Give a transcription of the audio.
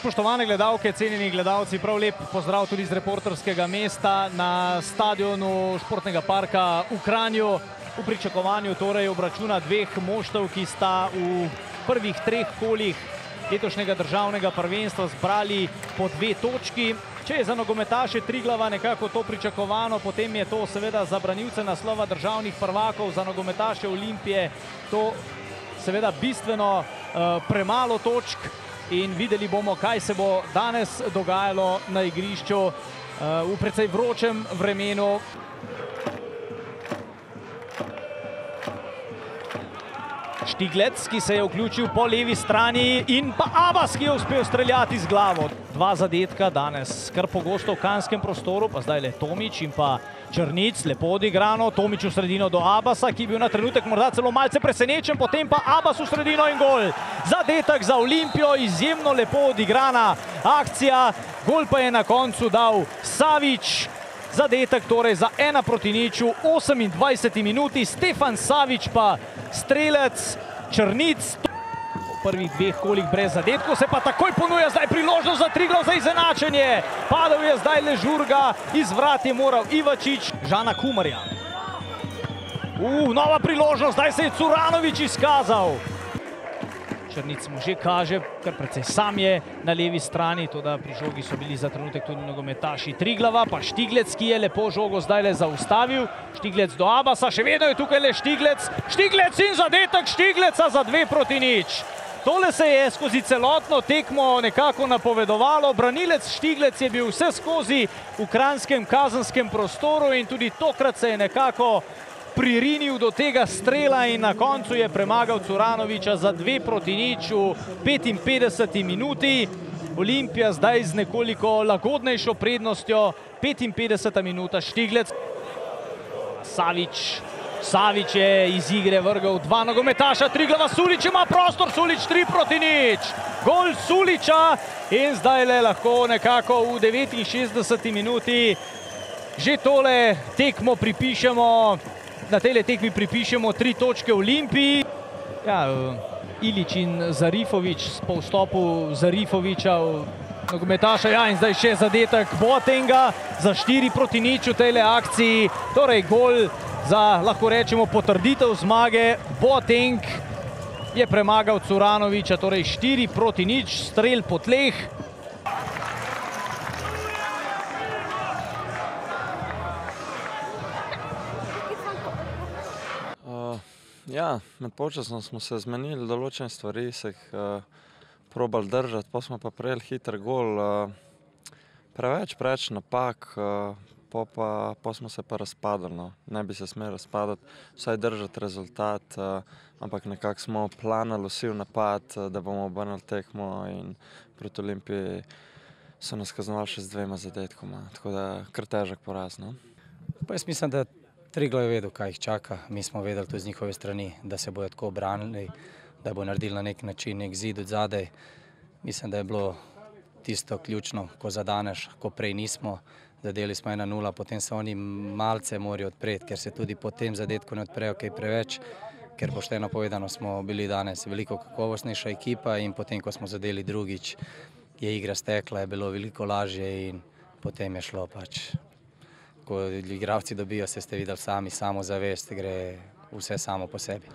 Spoštovane gledalke, cenjeni gledalci, prav lep pozdrav tudi iz reporterskega mesta na stadionu športnega parka v Kranju. V pričakovanju torej obračuna dveh moštev, ki sta v prvih treh kolih letošnjega državnega prvenstva zbrali po 2 točki. Če je za nogometaše Triglava nekako to pričakovano, potem je to seveda za branilce naslova državnih prvakov, za nogometaše Olimpije to seveda bistveno premalo točk. In videli bomo, kaj se bo danes dogajalo na igrišču v precej vročem vremenu. Štiglec, ki se je vključil po levi strani, in pa Abbas, ki je uspel streljati z glavo. 2 zadetka danes kar pogosto v kanskem prostoru, pa zdaj le Tomič in pa Črnic, lepo odigrano. Tomič v sredino do Abbasa, ki je bil na trenutek morda celo malce presenečen, potem pa Abbas v sredino in gol. Zadetek za Olimpijo, izjemno lepo odigrana akcija. Gol pa je na koncu dal Savič. Zadetek torej za 1:0 v 28. minuti. Stefan Savič pa strelec, Črnic. V prvih 2 kolih brez zadetkov se pa takoj ponuja zdaj priložnost za Triglav za izenačenje. Padal je zdaj le Žurga, iz vrat je moral Ivačič, Žana Kumarja. Nova priložnost, zdaj se je Curanović izkazal. Črnic mu že kaže, kar precej sam je na levi strani, toda pri žogi so bili za trenutek tudi nogometaši Triglava, pa Štiglec, ki je lepo žogo zdaj le zaustavil. Štiglec do Abbasa, še vedno je tukaj le Štiglec. Štiglec in zadetek Štigleca za 2:0. Tole se je skozi celotno tekmo nekako napovedovalo. Branilec Štiglec je bil vse skozi v kranjskem kazenskem prostoru in tudi tokrat se je nekako pririnil do tega strela in na koncu je premagal Curanovića za 2:0 v 55. minuti. Olimpija zdaj z nekoliko lagodnejšo prednostjo. 55. minuta, Štiglec. Savič je iz igre vrgel 2 nogometaša Triglava. Sulić ima prostor, Sulić 3:0. Gol Sulića in zdaj le lahko nekako v 69. minuti že tole tekmo pripišemo. Na tej tekmi pripišemo 3 točke Olimpiji. Ja, Ilić in Zarifović po vstopu Zarifovića, nogometaša, ja, in zdaj še zadetek Boatenga za 4:0 v tej akciji. Torej gol za, lahko rečemo, potrditev zmage. Boateng je premagal Curanovića, torej 4:0, strel po tleh. Ja, med polčasom smo se zmenili določene stvari, se jih probali držati, pa smo pa prejeli hiter gol. Preveč napak, pa smo se pa razpadali, no. Ne bi se smeli razpadati, vsaj držati rezultat, ampak nekako smo planali vsi v napad, da bomo obrnili tekmo, in proti Olimpiji so nas kaznovali še z 2 zadetkoma, tako da kar težek poraz, no. Pa jaz mislim, da Triglav je vedel, kaj jih čaka. Mi smo vedeli tudi z njihove strani, da se bojo tako obranili, da bo naredili na nek način nek zid od zadaj. Mislim, da je bilo tisto ključno, ko zadaneš, ko prej nismo. Zadeli smo 1:0, potem se oni malce morajo odpreti, ker se tudi po tem zadetku ne odprejo kaj preveč, ker pošteno povedano smo bili danes veliko kakovostnejša ekipa in potem, ko smo zadeli drugič, je igra stekla, je bilo veliko lažje in potem je šlo pač. Ko igralci dobijo, ste videli sami, samozavest, gre vse samo po sebi.